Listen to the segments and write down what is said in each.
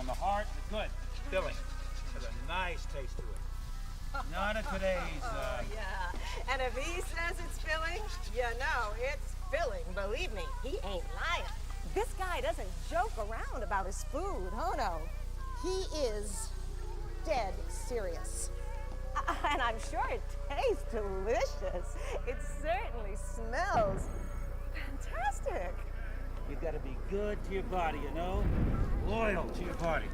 on the heart, the good, it's filling. Has a nice taste to it. None of today's, Oh, yeah. And if he says it's filling, you know it's filling. Believe me, he ain't lying. This guy doesn't joke around about his food. Oh, no. He is dead serious. And I'm sure it tastes delicious. It certainly smells fantastic. you gotta be good to your body, you know? Loyal to your body.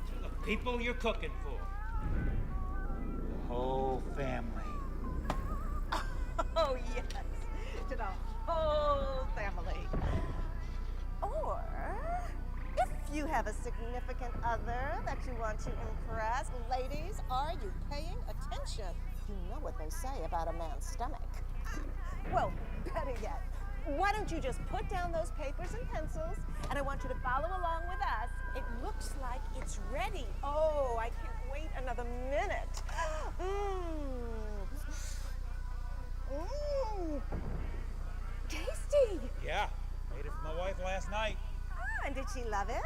To the people you're cooking for. The whole family. Oh, yes, to the whole family. Or if you have a significant other that you want to impress, ladies, are you paying attention? You know what they say about a man's stomach. Well, better yet, why don't you just put down those papers and pencils, and I want you to follow along with us. It looks like it's ready. Oh, I can't wait another minute. Tasty. Yeah, made it for my wife last night. Ah, and did she love it?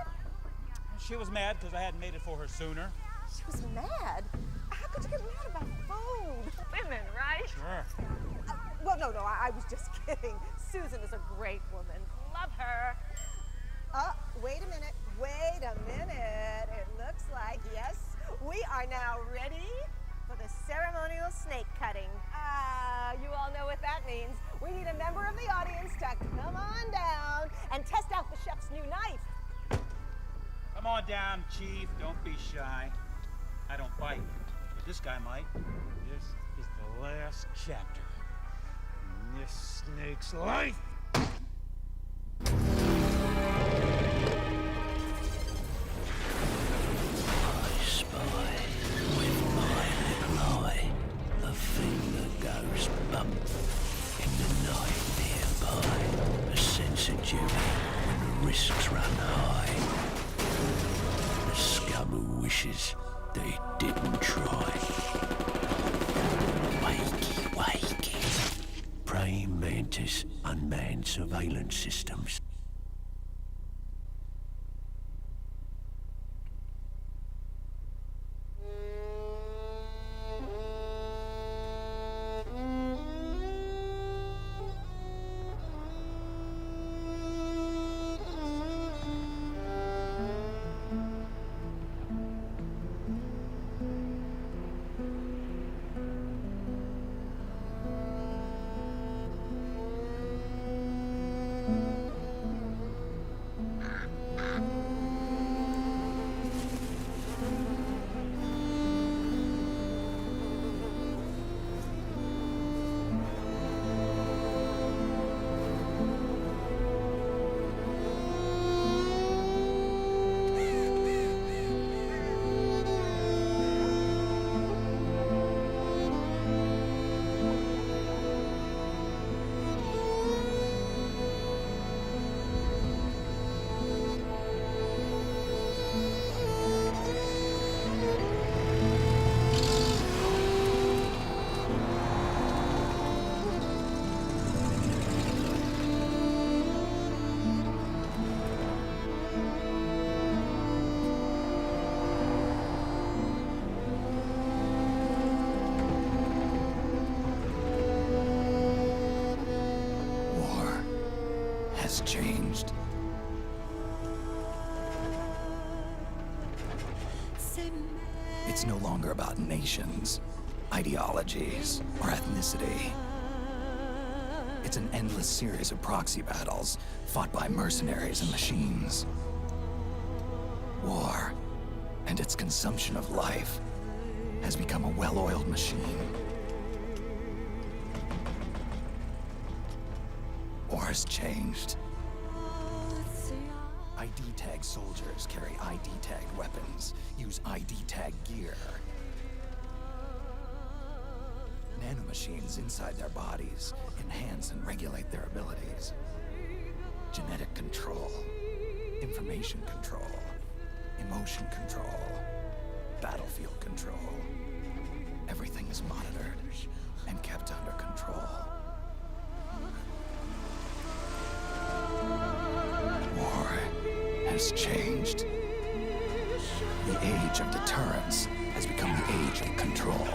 She was mad because I hadn't made it for her sooner. She was mad? How could you get mad about food? Women, right? Sure. Well, no, I was just kidding. Susan is a great woman. Love her. Wait a minute. It looks like, yes, we are now ready for the ceremonial snake cutting. You all know what that means. We need a member of the audience to come on down and test out the chef's new knife. Come on down, Chief. Don't be shy. I don't bite, but this guy might. This is the last chapter in this snake's life. I spy with my little eye a thing that goes bump in the night nearby. A sense of duty when the risks run high. The scum who wishes they didn't try. Wakey, wakey. Praying mantis unmanned surveillance systems. Changed. It's no longer about nations, ideologies, or ethnicity. It's an endless series of proxy battles fought by mercenaries and machines. War and its consumption of life has become a well-oiled machine. War has changed. ID tag soldiers carry ID tagged weapons, use ID tag gear. Nanomachines inside their bodies enhance and regulate their abilities. Genetic control, information control, emotion control, battlefield control. Everything is monitored and kept under control. War has changed The age of deterrence has become the age of control.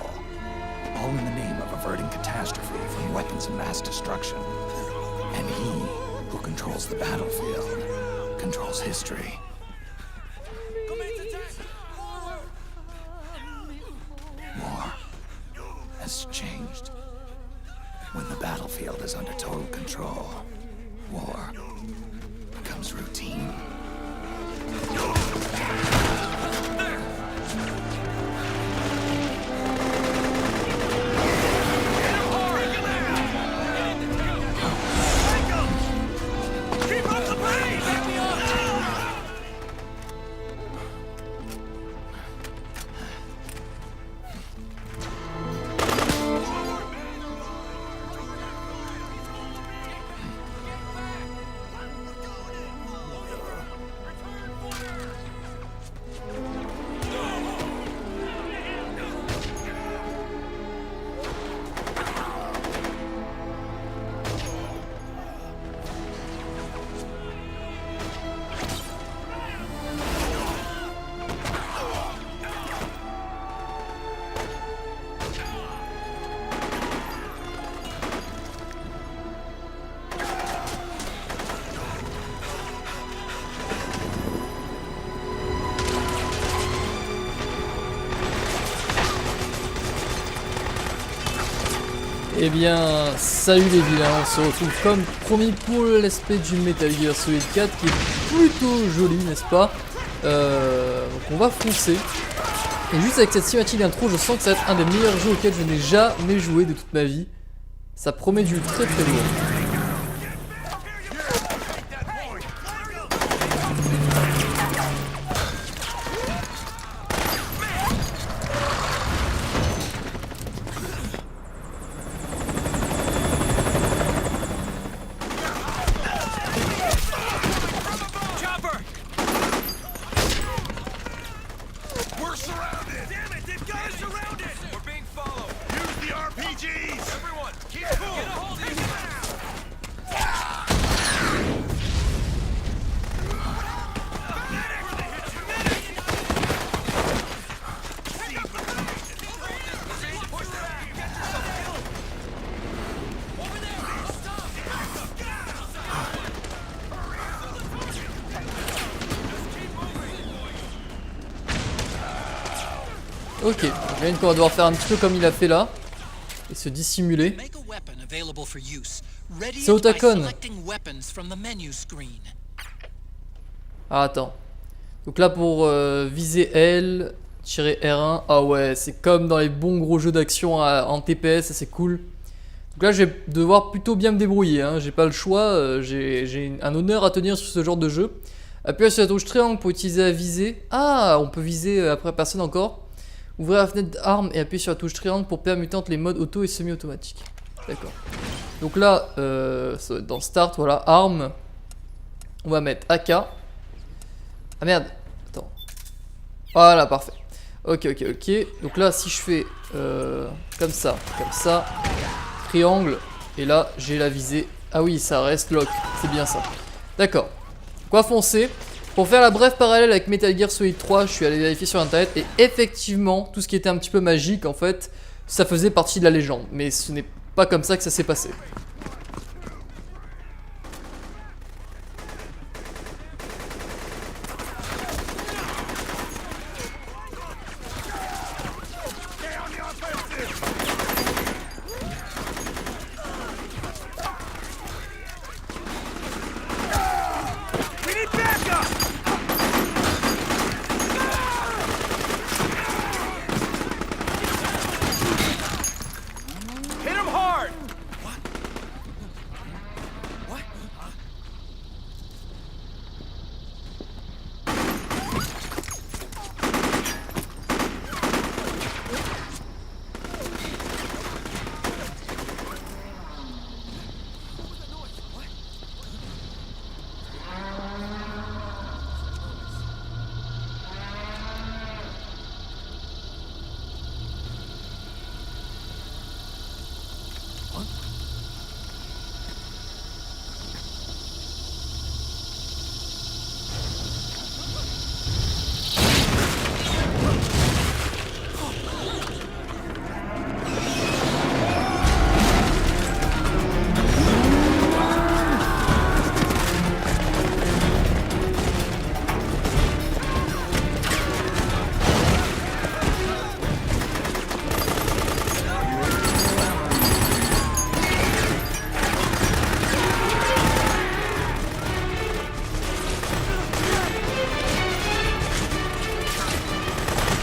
All in the name of averting catastrophe from weapons of mass destruction. And he who controls the battlefield controls history. War has changed. When the battlefield is under total control, war becomes routine. Eh bien, salut les vilains, on se retrouve comme promis pour l'aspect du Metal Gear Solid 4 qui est plutôt joli, n'est-ce pas? Donc on va foncer. Et juste avec cette cinématique d'intro, je sens que ça va être un des meilleurs jeux auxquels je n'ai jamais joué de toute ma vie. Ça promet du très très lourd. Ok, j'imagine qu'on va devoir faire un petit peu comme il a fait là. Et se dissimuler. C'est Otacon. Ah attends. Donc là pour viser L, tirer R1. Ah ouais, c'est comme dans les bons gros jeux d'action en TPS, ça c'est cool. Donc là je vais devoir plutôt bien me débrouiller, hein. J'ai pas le choix, j'ai un honneur à tenir sur ce genre de jeu. Appuyez sur la touche triangle pour utiliser la visée. Ah, on peut viser après personne encore. Ouvrez la fenêtre d'armes et appuyez sur la touche triangle pour permuter entre les modes auto et semi-automatique. D'accord. Donc là, ça va être dans Start, voilà, armes. On va mettre AK. Ah merde, attends. Voilà, parfait. Ok. Donc là, si je fais comme ça, triangle, et là, j'ai la visée. Ah oui, ça reste lock, c'est bien ça. D'accord. On va foncer. Pour faire la brève parallèle avec Metal Gear Solid 3, je suis allé vérifier sur internet et effectivement, tout ce qui était un petit peu magique, en fait, ça faisait partie de la légende. Mais ce n'est pas comme ça que ça s'est passé.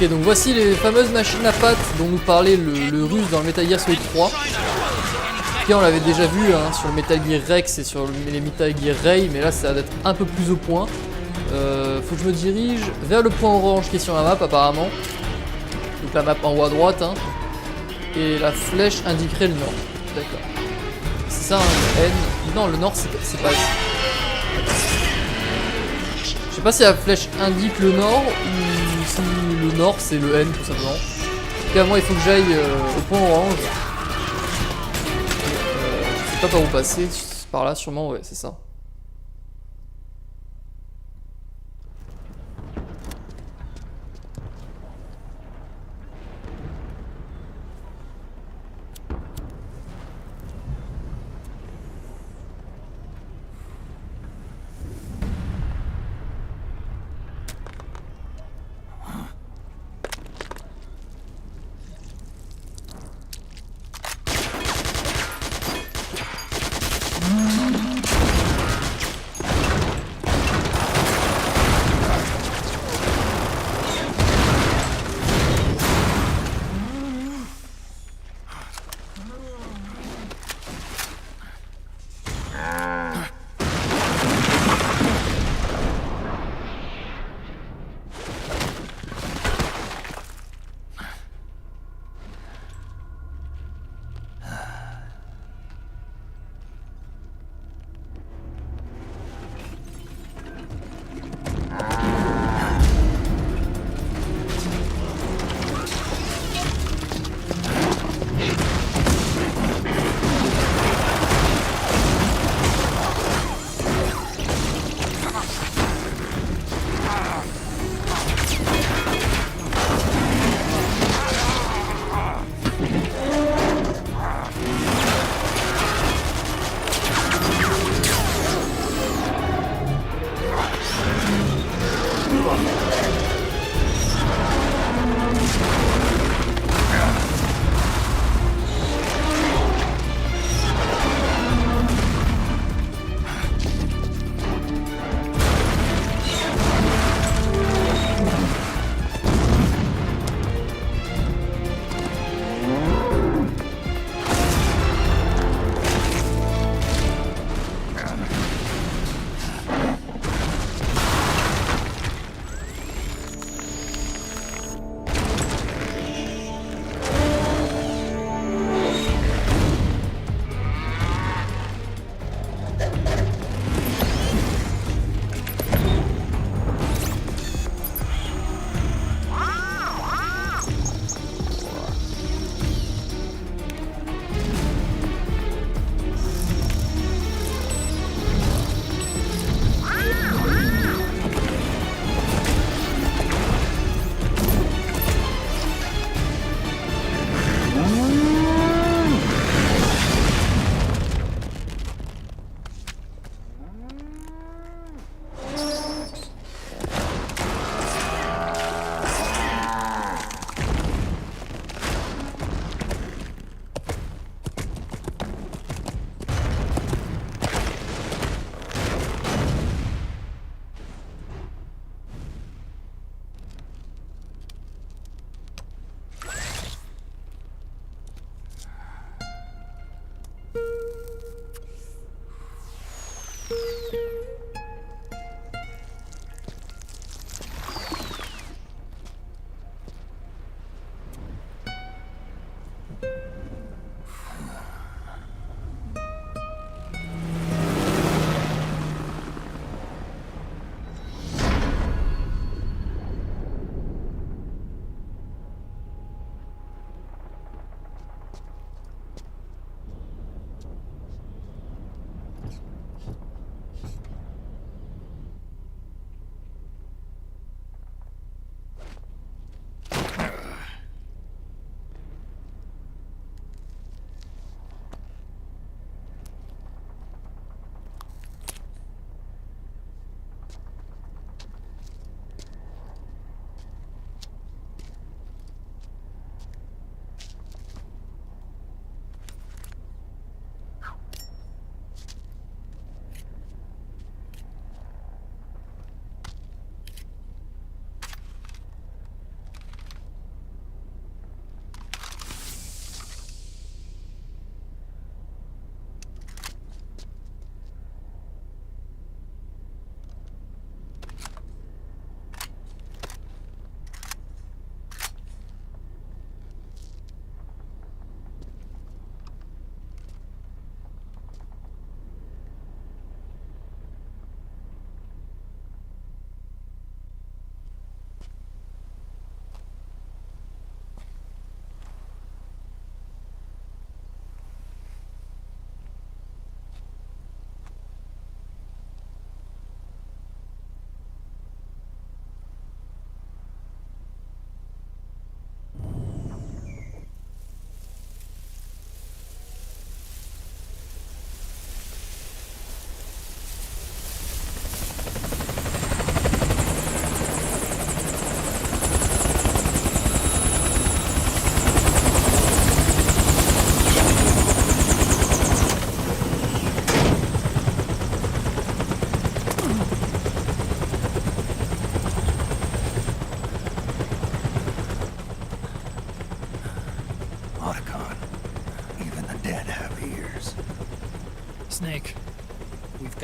Ok, donc voici les fameuses machines à pattes dont nous parlait le russe dans le Metal Gear Solid 3. Ok, on l'avait déjà vu hein, sur le Metal Gear Rex et sur les Metal Gear Ray, mais là ça va être un peu plus au point. Faut que je me dirige vers le point orange qui est sur la map apparemment. Donc la map en haut à droite. Hein. Et la flèche indiquerait le nord. D'accord. C'est ça, hein, le N. Non, le nord c'est pas ici. Je sais pas si la flèche indique le nord ou si le nord c'est le N tout simplement. En tout cas, moi il faut que j'aille au point orange. Je sais pas par où passer, par là sûrement, ouais, c'est ça.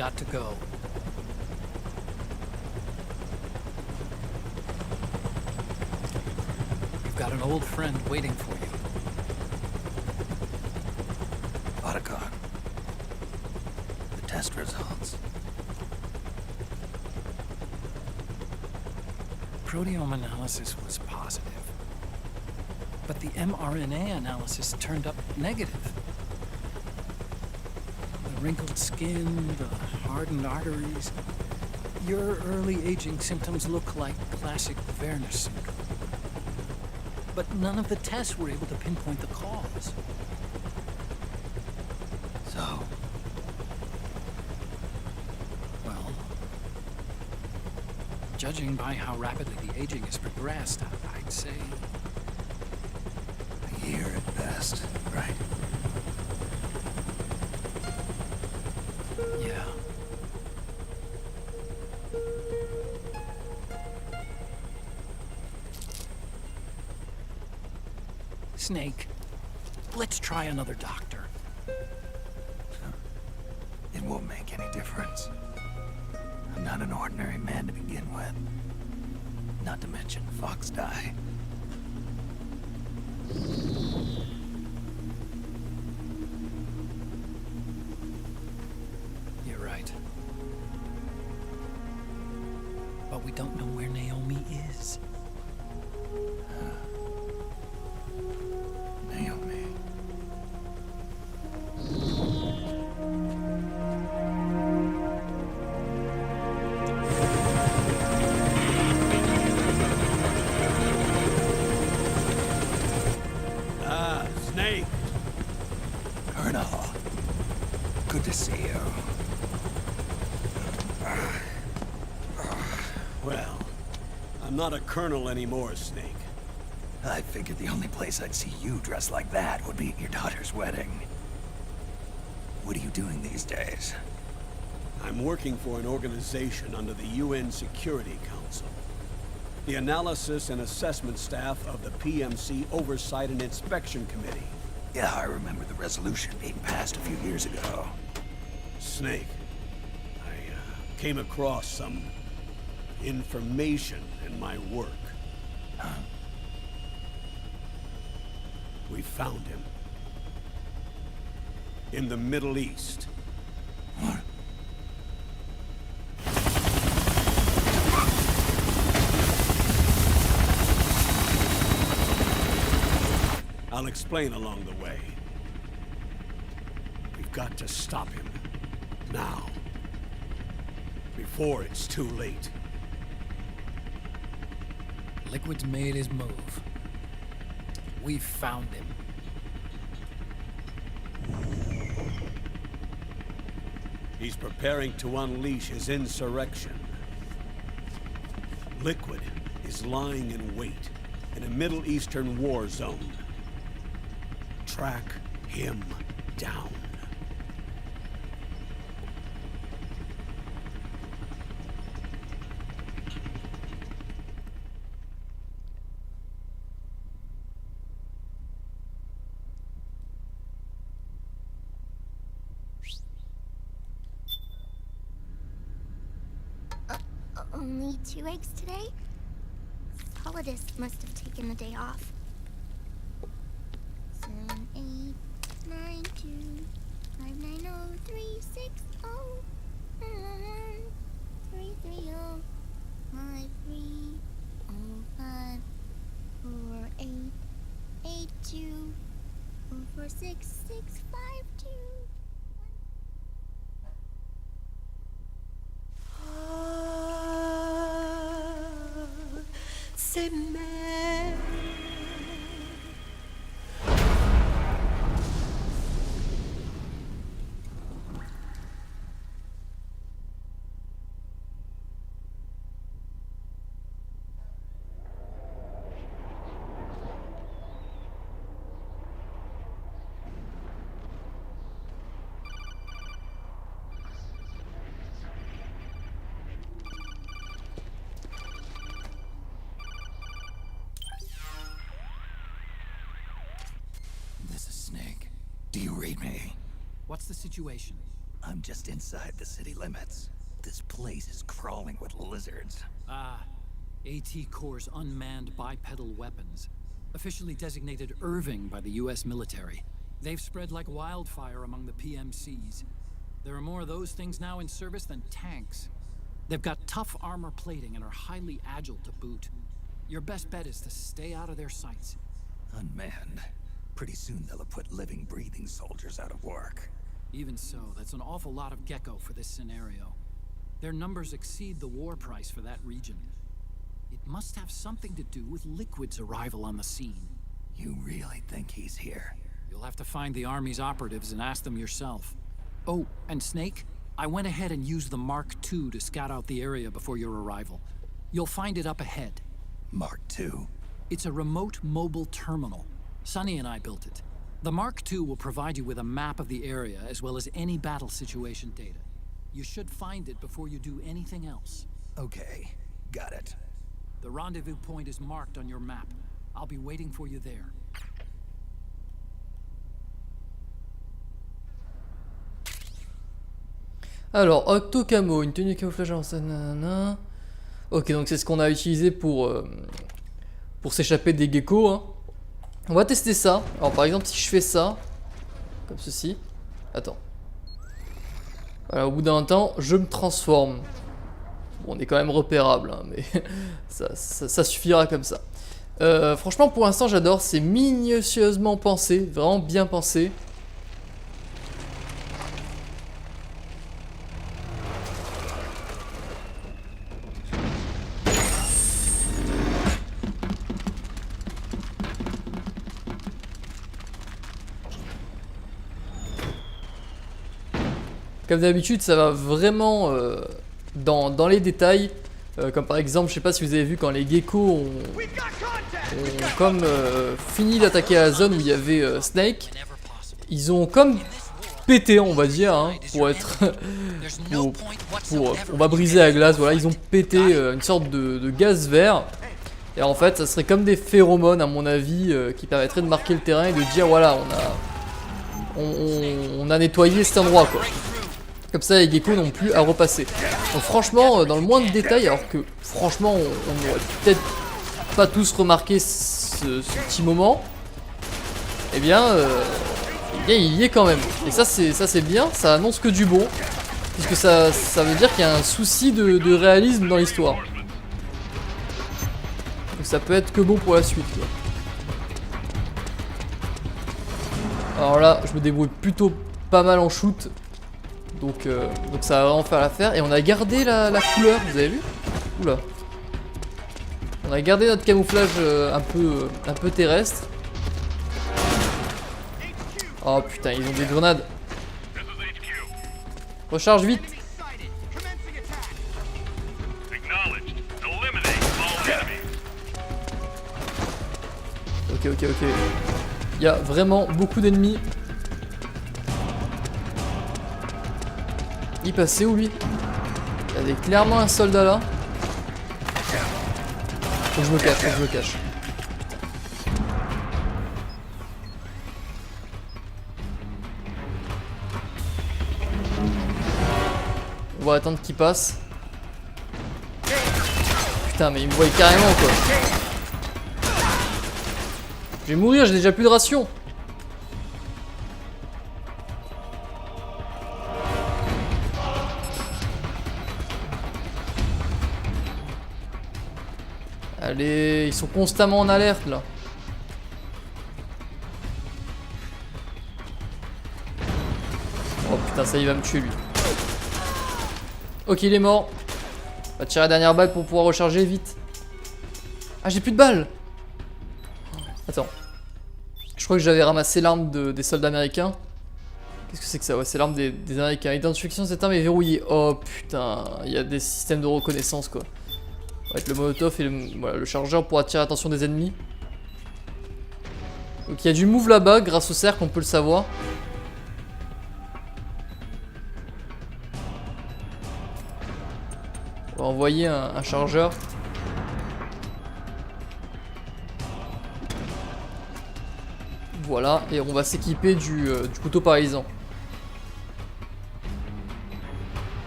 got to go. You've got an old friend waiting for you. Otacon. The test results. Proteome analysis was positive, but the mRNA analysis turned up negative. The wrinkled skin, the hardened arteries. Your early aging symptoms look like classic Werner syndrome. But none of the tests were able to pinpoint the cause. So, Well, judging by how rapidly the aging has progressed, I'd say a year at best, right? yeah. Snake, let's try another doctor. It won't make any difference. I'm not an ordinary man to begin with. Not to mention Fox die. You're right. But we don't know where Naomi is. Naomi. Ah, Snake. Colonel. Good to see you. Well, I'm not a colonel anymore, Snake. I figured the only place I'd see you dressed like that would be at your daughter's wedding. What are you doing these days? I'm working for an organization under the UN Security Council. The Analysis and Assessment Staff of the PMC Oversight and Inspection Committee. Yeah, I remember the resolution being passed a few years ago. Snake, I came across some information in my work. We found him. In the Middle East. What? I'll explain along the way. We've got to stop him. Now. Before it's too late. Liquid's made his move. We found him. He's preparing to unleash his insurrection. Liquid is lying in wait in a Middle Eastern war zone. Track him down. Only 2 eggs today? Solidus must have taken the day off. 7, 8, 9, 2, 5, 9, 0, 3, 6, 0, 3, 3, 0, 5, 3, 0, 5, 4, 8, 8, 2, 4, 4, 6, 6, 5, 2. C'est mère. This is Snake. Do you read me? What's the situation? I'm just inside the city limits. This place is crawling with lizards. Ah, AT Corps' unmanned bipedal weapons. Officially designated Irving by the US military. They've spread like wildfire among the PMCs. There are more of those things now in service than tanks. They've got tough armor plating and are highly agile to boot. Your best bet is to stay out of their sights. Unmanned. Pretty soon they'll have put living, breathing soldiers out of work. Even so, that's an awful lot of Gecko for this scenario. Their numbers exceed the war price for that region. It must have something to do with Liquid's arrival on the scene. You really think he's here? You'll have to find the Army's operatives and ask them yourself. Oh, and Snake, I went ahead and used the Mark II to scout out the area before your arrival. You'll find it up ahead. Mark II? It's a remote mobile terminal. Sonny and I built it. The Mark II will provide you with a map of the area as well as any battle situation data. You should find it before you do anything else. Okay, got it. The rendezvous point is marked on your map. I'll be waiting for you there. Alors, Octocamo, une tenue de camouflage en nanana. Ok, donc c'est ce qu'on a utilisé pour s'échapper des geckos. Hein. On va tester ça. Alors, par exemple, si je fais ça, comme ceci. Attends. Voilà, au bout d'un temps, je me transforme. Bon, on est quand même repérable, hein, mais ça suffira comme ça. Franchement, pour l'instant, j'adore. C'est minutieusement pensé, vraiment bien pensé. Comme d'habitude, ça va vraiment dans les détails. Comme par exemple, je sais pas si vous avez vu quand les geckos ont comme fini d'attaquer la zone où il y avait Snake. Ils ont comme pété, on va dire, hein, pour être... on va briser la glace, voilà. Ils ont pété une sorte de gaz vert. Et en fait, ça serait comme des phéromones, à mon avis, qui permettraient de marquer le terrain et de dire, voilà, on a nettoyé cet endroit, quoi. Comme ça, les geckos n'ont plus à repasser. Donc franchement, dans le moindre détail, alors que franchement, on n'aurait peut-être pas tous remarqué ce petit moment, eh bien, il y est quand même. Et ça c'est bien, ça annonce que du bon, puisque ça veut dire qu'il y a un souci de réalisme dans l'histoire. Donc ça peut être que bon pour la suite, quoi. Alors là, je me débrouille plutôt pas mal en shoot. Donc ça va vraiment faire l'affaire. Et on a gardé la couleur, vous avez vu? Oula. On a gardé notre camouflage un peu terrestre. Oh putain, ils ont des grenades. Recharge vite. Ok. Il y a vraiment beaucoup d'ennemis. Il passait où lui? Il y avait clairement un soldat là. Faut que je me cache, On va attendre qu'il passe. Putain, mais il me voit carrément, quoi. Je vais mourir, j'ai déjà plus de ration. Allez, ils sont constamment en alerte là. Oh putain, ça il va me tuer lui. Ok, il est mort. On va tirer la dernière balle pour pouvoir recharger vite. Ah, j'ai plus de balles. Attends. Je crois que j'avais ramassé l'arme des soldats américains. Qu'est-ce que c'est que ça? Ouais, c'est l'arme des Américains. L'identification de cette arme est verrouillée. Oh putain, il y a des systèmes de reconnaissance quoi. Avec le molotov et le chargeur pour attirer l'attention des ennemis. Donc il y a du move là-bas, grâce au cercle on peut le savoir. On va envoyer un chargeur. Voilà, et on va s'équiper du couteau paralysant.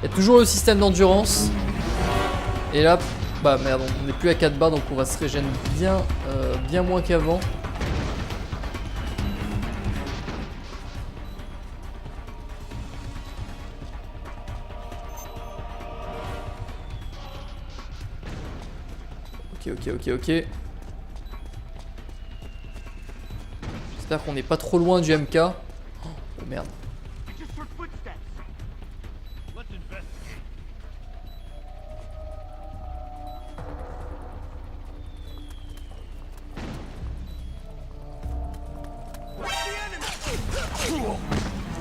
Il y a toujours le système d'endurance. Et là, bah merde, on n'est plus à 4 barres donc on va se régénérer bien moins qu'avant. Ok. J'espère qu'on n'est pas trop loin du MK. Oh merde.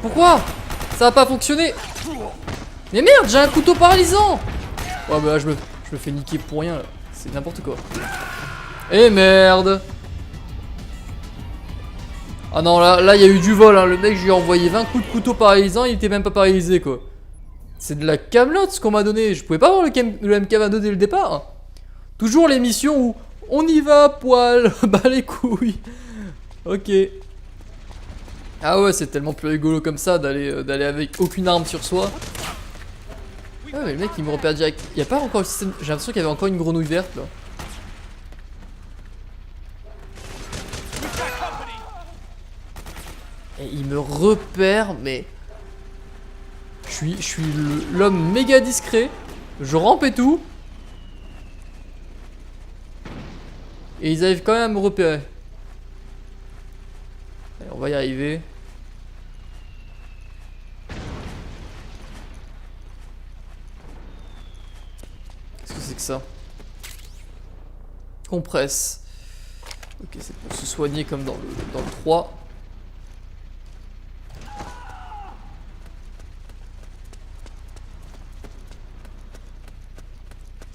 Pourquoi ça va pas fonctionner? Mais merde, j'ai un couteau paralysant. Ouais bah là je me fais niquer pour rien là. C'est n'importe quoi. Et merde. Ah non, là il y a eu du vol hein. Le mec, je lui ai envoyé 20 coups de couteau paralysant, il était même pas paralysé quoi. C'est de la camelote ce qu'on m'a donné. Je pouvais pas avoir le MK22 dès le départ. Toujours les missions où on y va poil, bah les couilles. Ok. Ah ouais, c'est tellement plus rigolo comme ça d'aller avec aucune arme sur soi. Ah mais le mec il me repère direct. Il y a pas encore le système. J'ai l'impression qu'il y avait encore une grenouille verte là. Et il me repère, mais je suis l'homme méga discret. Je rampe et tout. Et ils arrivent quand même à me repérer. Allez, on va y arriver. Qu'est-ce que c'est que ça? Compresse. Ok, c'est pour se soigner comme dans le 3.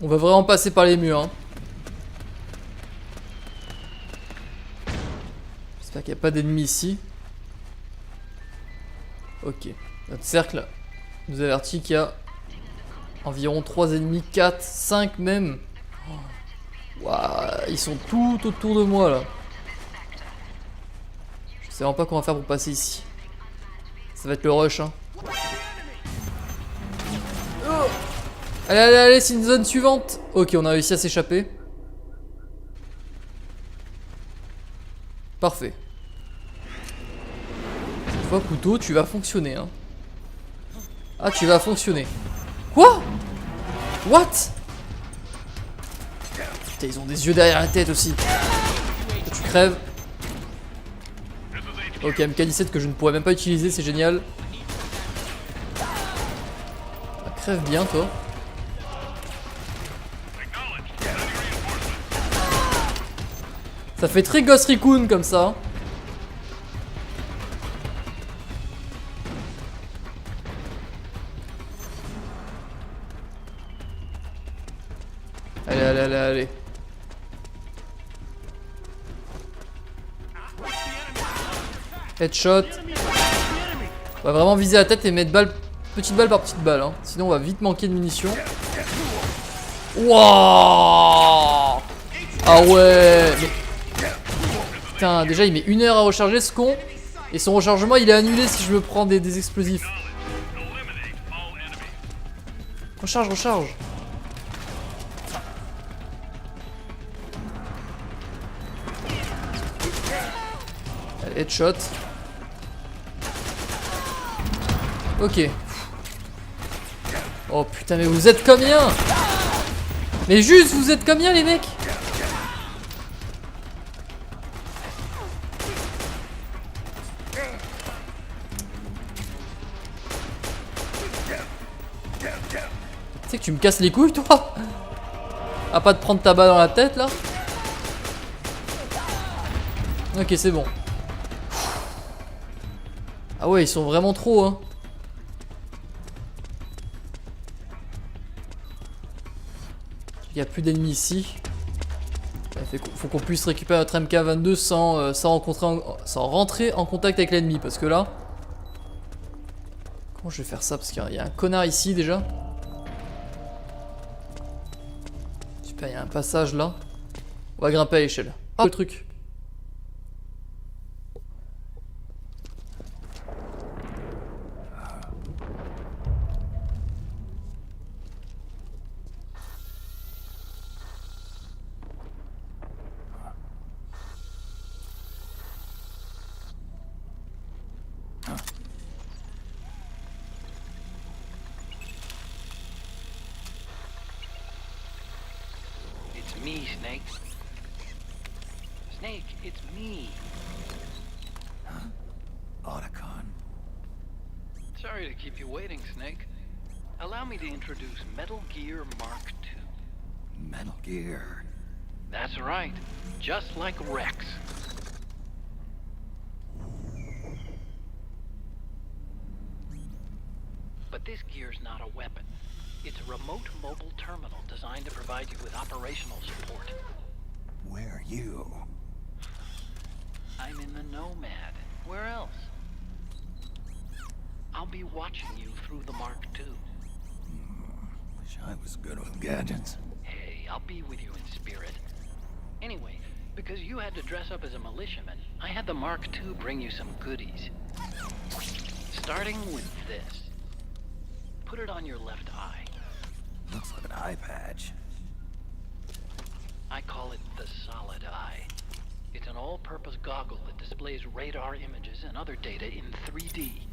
On va vraiment passer par les murs. Hein. J'espère qu'il n'y a pas d'ennemis ici. Ok. Notre cercle nous avertit qu'il y a environ 3 ennemis, 4, 5 même. Waouh, ils sont tout autour de moi là. Je sais vraiment pas comment faire pour passer ici. Ça va être le rush. Hein. Oh. Allez, c'est une zone suivante. Ok, on a réussi à s'échapper. Parfait. Cette fois, couteau, tu vas fonctionner. Hein. Ah, tu vas fonctionner. Quoi? What? Putain, ils ont des yeux derrière la tête aussi. Tu crèves. Ok, MK17 que je ne pourrais même pas utiliser, c'est génial. Ah, crève bien, toi. Ça fait très Ghost Recon comme ça. Allez. Headshot. On va vraiment viser la tête et mettre petite balle par petite balle. Hein. Sinon on va vite manquer de munitions. Wouah. Ah ouais. Mais... Putain, déjà il met 1 heure à recharger ce con. Et son rechargement il est annulé si je me prends des explosifs. Recharge. Allez, headshot. Ok. Oh putain, mais vous êtes combien? Mais juste, vous êtes combien les mecs? Tu sais que tu me casses les couilles toi? À pas te prendre ta balle dans la tête là? Ok, c'est bon. Ah ouais, ils sont vraiment trop hein. Il n'y a plus d'ennemis ici. Il faut qu'on puisse récupérer notre MK22 sans rentrer en contact avec l'ennemi. Parce que là... Comment je vais faire ça? Parce qu'il y a un connard ici déjà. Super, il y a un passage là. On va grimper à l'échelle. Ah, le truc. me, Snake. Snake, it's me. Otacon. Sorry to keep you waiting, Snake. Allow me to introduce Metal Gear Mark II. Metal Gear. That's right. Just like Rex. But this gear's not a weapon. It's a remote mobile terminal designed to provide you with operational support. Where are you? I'm in the Nomad. Where else? I'll be watching you through the Mark II. Wish I was good with gadgets. Hey, I'll be with you in spirit. Anyway, because you had to dress up as a militiaman, I had the Mark II bring you some goodies. Starting with this. Put it on your left eye. Looks like an eye patch. I call it the Solid Eye. It's an all-purpose goggle that displays radar images and other data in 3D.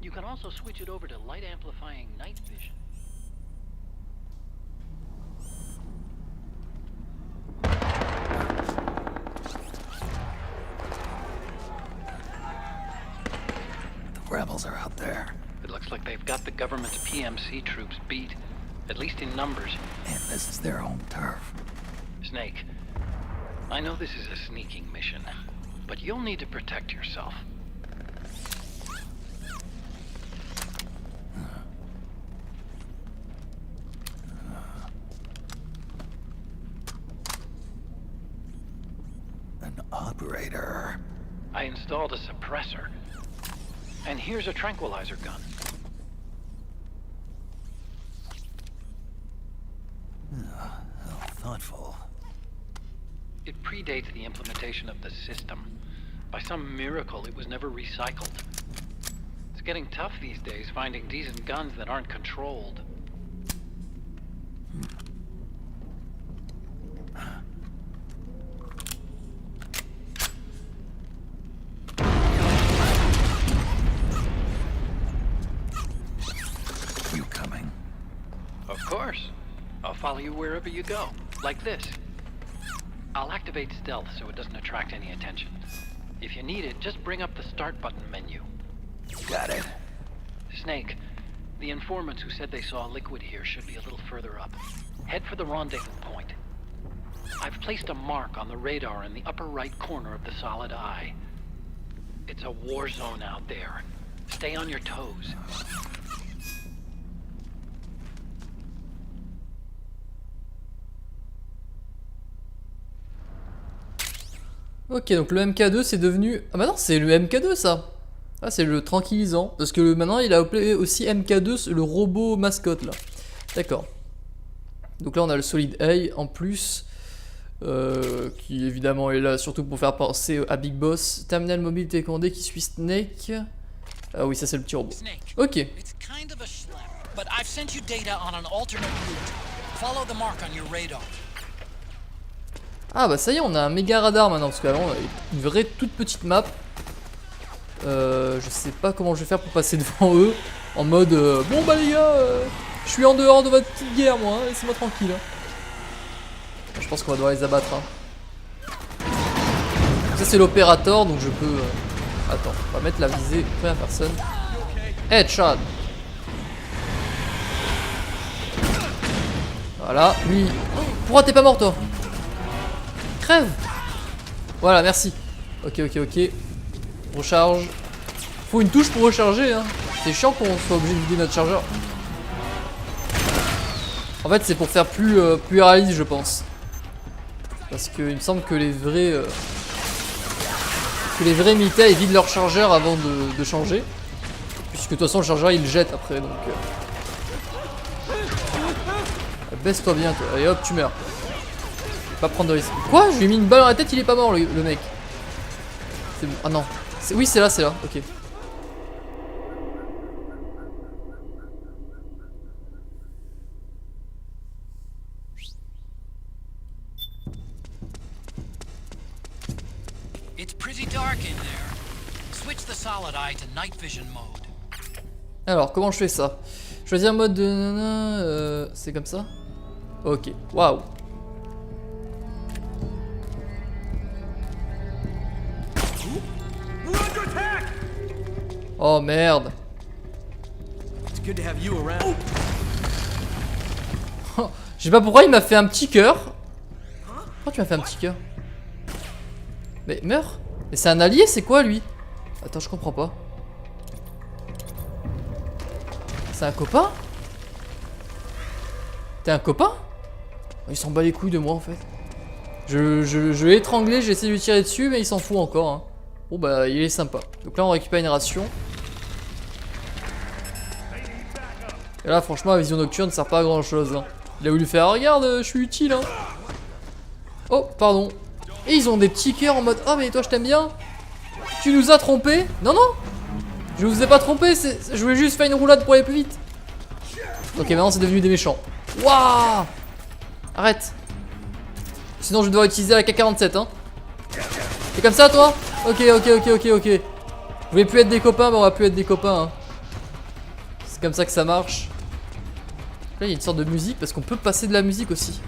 You can also switch it over to light-amplifying night vision. The rebels are out there. It looks like they've got the government's PMC troops beat, at least in numbers. And this is their home turf. Snake, I know this is a sneaking mission, but you'll need to protect yourself. An operator. I installed a suppressor. And here's a tranquilizer gun. How thoughtful. It predates the implementation of the system. By some miracle, it was never recycled. It's getting tough these days finding decent guns that aren't controlled. You coming? Of course. I'll follow you wherever you go. Like this. I'll activate stealth so it doesn't attract any attention. If you need it, just bring up the start button menu. Got it. Snake, the informants who said they saw liquid here should be a little further up. Head for the rendezvous point. I've placed a mark on the radar in the upper right corner of the Solid Eye. It's a war zone out there. Stay on your toes. Ok, donc le MK2 c'est devenu... Ah bah non, c'est le MK2 ça. Ah, c'est le tranquillisant. Parce que maintenant il a appelé aussi MK2 le robot mascotte là. D'accord. Donc là on a le Solid A en plus. Qui évidemment est là surtout pour faire penser à Big Boss. Terminal mobile télécommandé qui suit Snake. Ah oui, ça c'est le petit robot. Ok. It's kind of a schlep, but I've sent you data on an alternate route. Follow the mark on your radar. Ah bah ça y est, on a un méga radar maintenant, parce qu'avant on avait une vraie toute petite map. Je sais pas comment je vais faire pour passer devant eux. En mode, bon bah les gars, je suis en dehors de votre petite guerre moi, hein, laissez-moi tranquille. Hein. Je pense qu'on va devoir les abattre. Hein. Ça c'est l'opérateur, donc je peux... Attends, on va mettre la visée première personne. Headshot. Voilà, lui... Pourquoi t'es pas mort toi? Crève. Voilà, merci. Ok. Recharge. Faut une touche pour recharger, hein. C'est chiant qu'on soit obligé de vider notre chargeur. En fait, c'est pour faire plus réaliste, je pense. Parce que il me semble que les vrais militaires ils vident leur chargeur avant de changer. Puisque de toute façon le chargeur il le jette après, donc... Baisse-toi bien toi, et hop tu meurs. Pas prendre de risque. Quoi? Je lui ai mis une balle dans la tête, il est pas mort le mec. C'est bon. Ah non. Oui c'est là, ok. It's pretty dark in there. Switch the Solid Eye to night vision mode. Alors comment je fais ça? Choisir mode de... c'est comme ça? Ok. Waouh. Oh merde. It's good to have you around. Je sais pas pourquoi il m'a fait un petit cœur. Pourquoi tu m'as fait un petit cœur? Mais meurs. Mais c'est un allié, c'est quoi lui? Attends, je comprends pas. C'est un copain? T'es un copain? Il s'en bat les couilles de moi en fait. Je l'ai étranglé, j'ai essayé de lui tirer dessus, mais il s'en fout encore. Hein. Bon bah il est sympa. Donc là on récupère une ration. Et là franchement la vision nocturne sert pas à grand chose. Hein. Il a voulu faire regarde, je suis utile. Hein. Oh pardon. Et ils ont des petits cœurs en mode oh mais toi je t'aime bien. Tu nous as trompé? Non non. Je vous ai pas trompé, je voulais juste faire une roulade pour aller plus vite. Ok maintenant c'est devenu des méchants. Waouh. Arrête. Sinon je vais devoir utiliser la K47 hein. C'est comme ça toi? Ok. Vous voulez plus être des copains, bah on va plus être des copains hein. C'est comme ça que ça marche. Là il y a une sorte de musique parce qu'on peut passer de la musique aussi.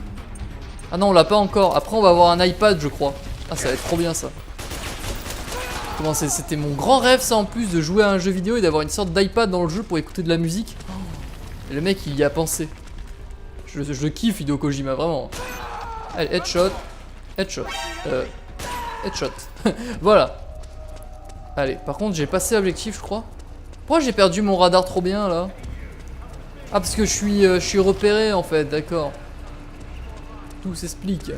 Ah non on l'a pas encore. Après on va avoir un iPad je crois. Ah ça va être trop bien ça. Comment c'était mon grand rêve ça en plus de jouer à un jeu vidéo et d'avoir une sorte d'iPad dans le jeu pour écouter de la musique. Et le mec il y a pensé. Je kiffe Hideo Kojima vraiment. Allez headshot. Headshot. Headshot. Voilà. Allez par contre j'ai passé l'objectif je crois. Pourquoi j'ai perdu mon radar trop bien là? Ah parce que je suis repéré en fait, d'accord. Tout s'explique.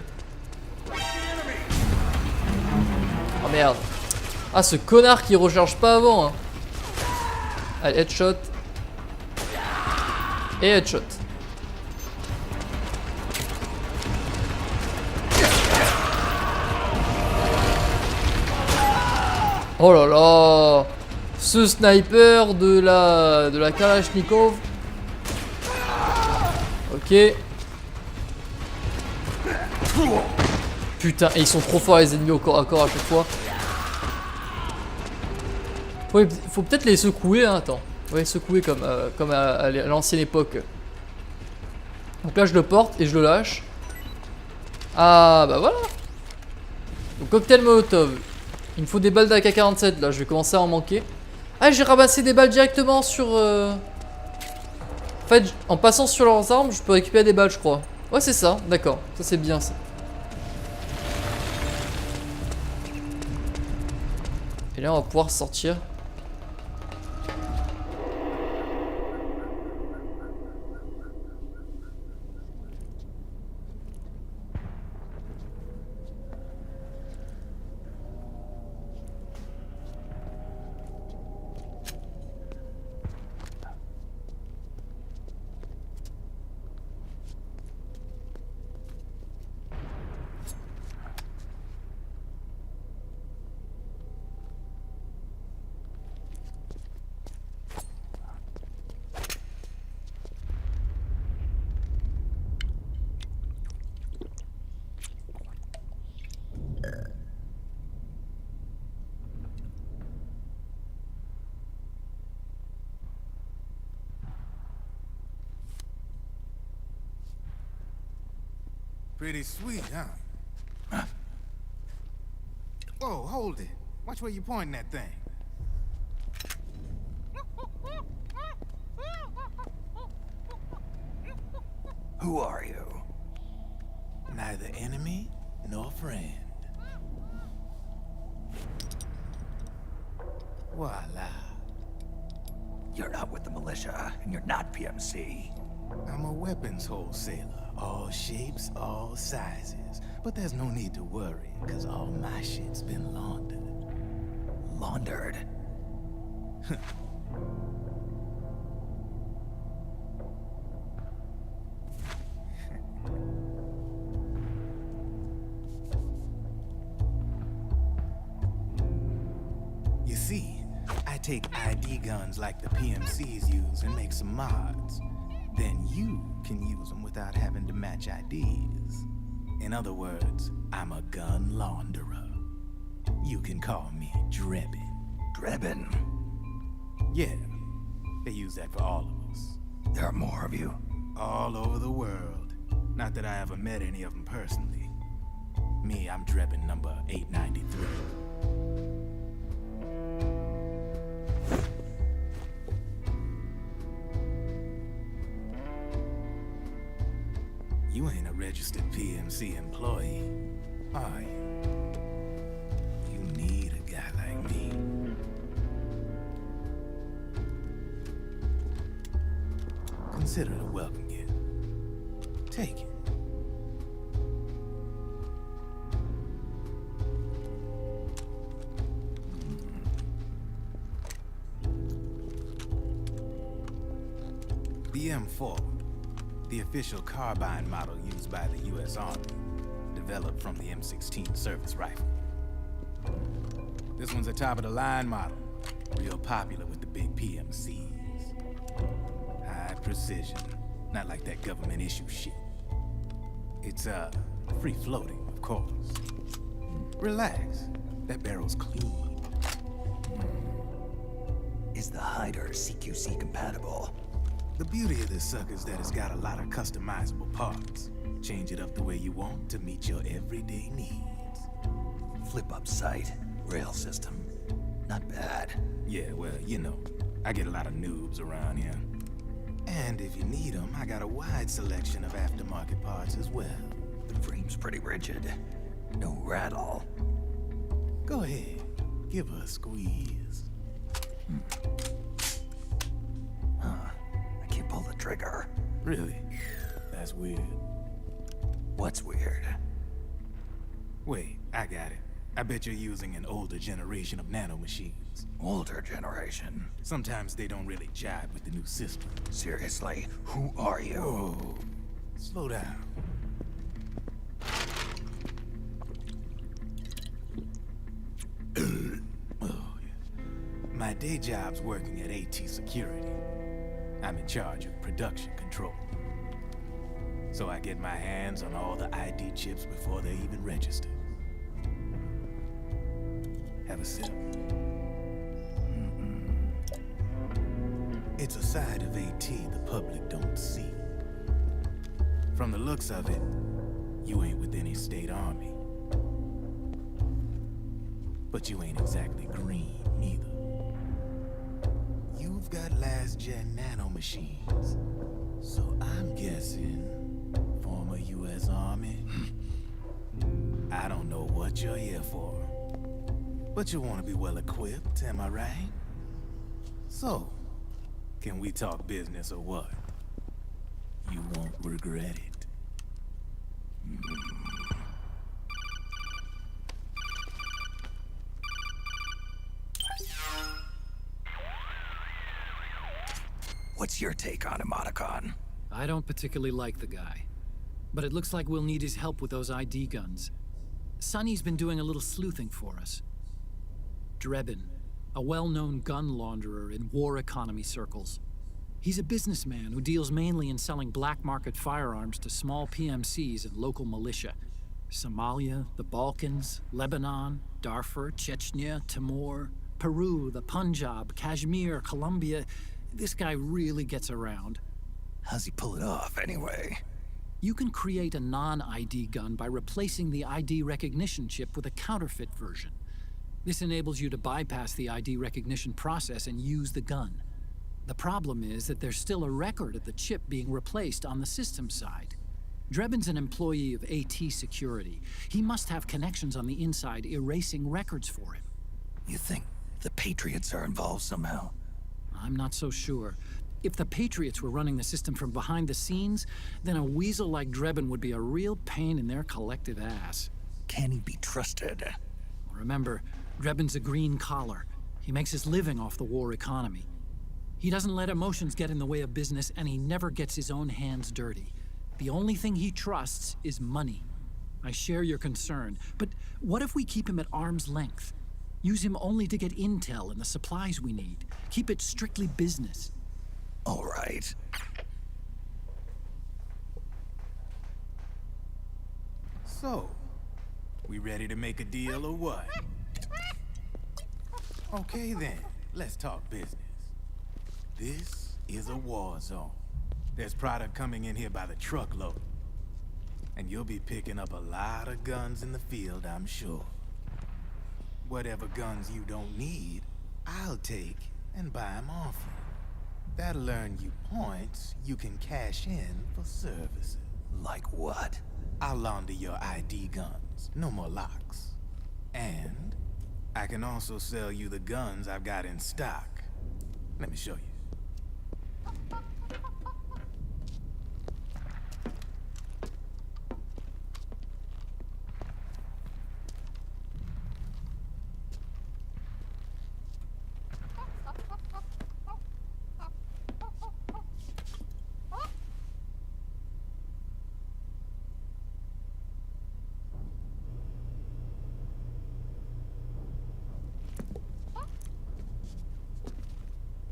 Oh merde. Ah ce connard qui recharge pas avant hein. Allez headshot. Et headshot. Oh là là. Ce sniper de la Kalachnikov. Ok. Putain, et ils sont trop forts les ennemis au corps à corps à chaque fois. Ouais, faut peut-être les secouer, hein, attends. Ouais, secouer comme à l'ancienne époque. Donc là je le porte et je le lâche. Ah bah voilà. Donc cocktail molotov. Il me faut des balles d'AK-47 là, je vais commencer à en manquer. Ah j'ai ramassé des balles directement sur... En fait, en passant sur leurs armes, je peux récupérer des balles je crois. Ouais c'est ça, d'accord, ça c'est bien ça. Et là on va pouvoir sortir. Pretty sweet, huh? Whoa, hold it. Watch where you pointing that thing. Who are you? Neither enemy nor friend. Voila. You're not with the militia, and you're not PMC. I'm a weapons wholesaler. All shapes, all sizes. But there's no need to worry, because all my shit's been laundered. Laundered? You see, I take ID guns like the PMCs use and make some mods. Then you can use them without having to match IDs. In other words, I'm a gun launderer. You can call me Drebin. Drebin? Yeah, they use that for all of us. There are more of you? All over the world. Not that I ever met any of them personally. Me, I'm Drebin number 893. PMC employee, are you? You need a guy like me. Consider it a welcome gift. Take it. The M4, the official carbine model used by the U.S. Army, developed from the M16 service rifle. This one's a top-of-the-line model, real popular with the big PMCs. High precision, not like that government issue shit. It's, free-floating, of course. Relax, that barrel's clean. Is the hider CQC compatible? The beauty of this sucker is that it's got a lot of customizable parts. Change it up the way you want to meet your everyday needs. Flip-up sight, rail system. Not bad. Yeah, well, you know, I get a lot of noobs around here. And if you need them, I got a wide selection of aftermarket parts as well. The frame's pretty rigid. No rattle. Go ahead, give her a squeeze. I can't pull the trigger. Really? That's weird. What's weird? Wait, I got it. I bet you're using an older generation of nanomachines. Older generation? Sometimes they don't really jive with the new system. Seriously, who are you? Whoa. Slow down. Oh, yeah. My day job's working at AT Security. I'm in charge of production control. So I get my hands on all the ID chips before they even register. Have a sip. It's a side of AT the public don't see. From the looks of it, you ain't with any state army. But you ain't exactly green, neither. You've got last-gen nanomachines. So I'm guessing former U.S. Army. I don't know what you're here for. But you want to be well-equipped, am I right? So, can we talk business or what? You won't regret it. What's your take on him, Otacon? I don't particularly like the guy. But it looks like we'll need his help with those ID guns. Sonny's been doing a little sleuthing for us. Drebin, a well-known gun launderer in war economy circles. He's a businessman who deals mainly in selling black market firearms to small PMCs and local militia. Somalia, the Balkans, Lebanon, Darfur, Chechnya, Timor, Peru, the Punjab, Kashmir, Colombia. This guy really gets around. How's he pull it off, anyway? You can create a non-ID gun by replacing the ID recognition chip with a counterfeit version. This enables you to bypass the ID recognition process and use the gun. The problem is that there's still a record of the chip being replaced on the system side. Drebin's an employee of AT Security. He must have connections on the inside erasing records for him. You think the Patriots are involved somehow? I'm not so sure. If the Patriots were running the system from behind the scenes, then a weasel like Drebin would be a real pain in their collective ass. Can he be trusted? Remember, Drebin's a green collar. He makes his living off the war economy. He doesn't let emotions get in the way of business, and he never gets his own hands dirty. The only thing he trusts is money. I share your concern, but what if we keep him at arm's length? Use him only to get intel and the supplies we need. Keep it strictly business. All right. So, we ready to make a deal or what? Okay then, let's talk business. This is a war zone. There's product coming in here by the truckload. And you'll be picking up a lot of guns in the field, I'm sure. Whatever guns you don't need, I'll take and buy them off you. That'll earn you points you can cash in for services. Like what? I'll launder your ID guns. No more locks. And I can also sell you the guns I've got in stock. Let me show you.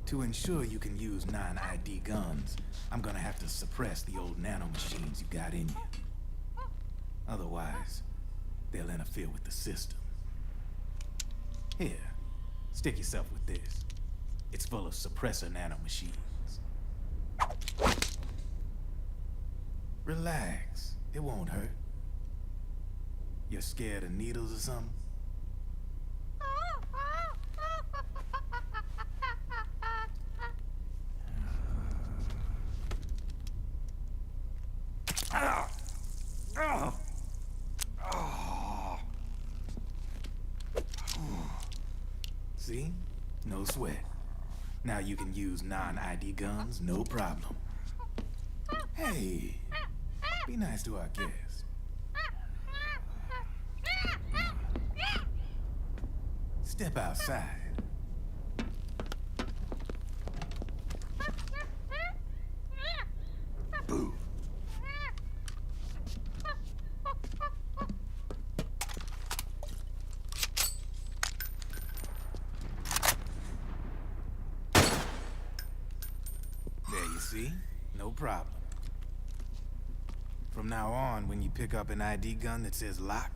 To ensure you can use non-ID guns, I'm gonna have to suppress the old nanomachines you got in you. Otherwise, they'll interfere with the system. Here, stick yourself with this. It's full of suppressor nanomachines. Relax, it won't hurt. You're scared of needles or something? See? No sweat. Now you can use non-ID guns, no problem. Hey, be nice to our guest. Step outside. Boo. There you see? No problem. From now on, when you pick up an ID gun that says lock,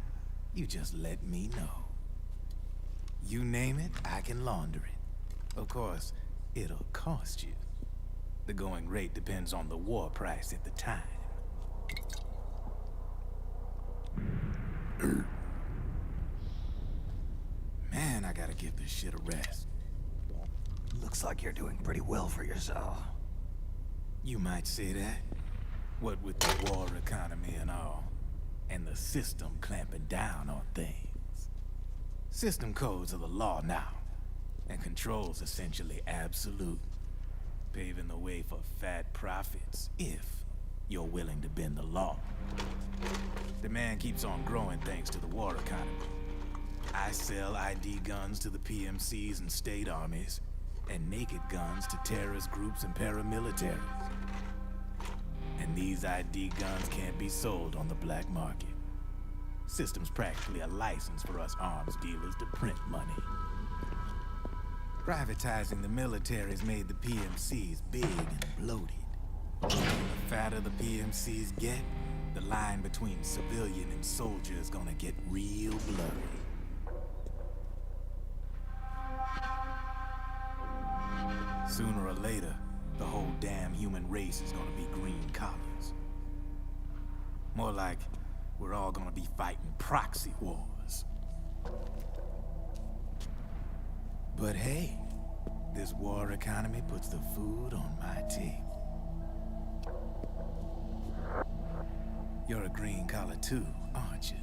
you just let me know. You name it, I can launder it. Of course, it'll cost you. The going rate depends on the war price at the time. Man, I gotta give this shit a rest. Looks like you're doing pretty well for yourself. You might say that. What with the war economy and all, and the system clamping down on things. System codes are the law now, and control's essentially absolute, paving the way for fat profits if you're willing to bend the law. Demand keeps on growing thanks to the war economy. I sell ID guns to the PMCs and state armies, and naked guns to terrorist groups and paramilitaries. And these ID guns can't be sold on the black market. System's practically a license for us arms dealers to print money. Privatizing the military's made the PMCs big and bloated. The fatter the PMCs get, the line between civilian and soldier is gonna get real blurry. Sooner or later, the whole damn human race is gonna be green collars. More like we're all gonna be fighting proxy wars. But hey, this war economy puts the food on my table. You're a green collar too, aren't you?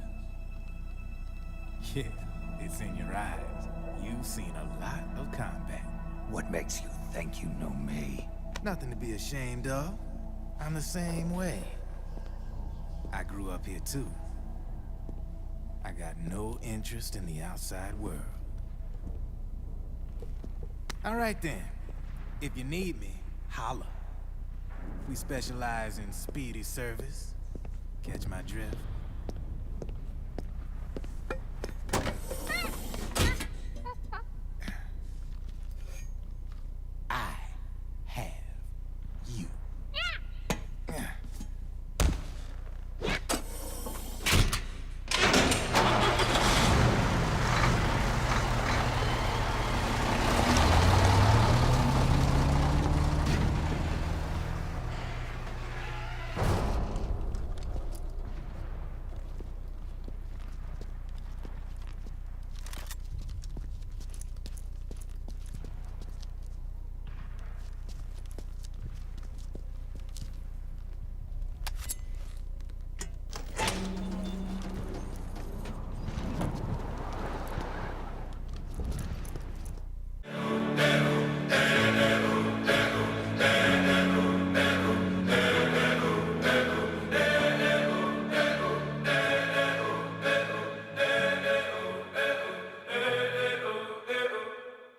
Yeah, it's in your eyes. You've seen a lot of combat. What makes you think you know me? Nothing to be ashamed of. I'm the same way. I grew up here too. I got no interest in the outside world. All right then. If you need me, holla. We specialize in speedy service. Catch my drift?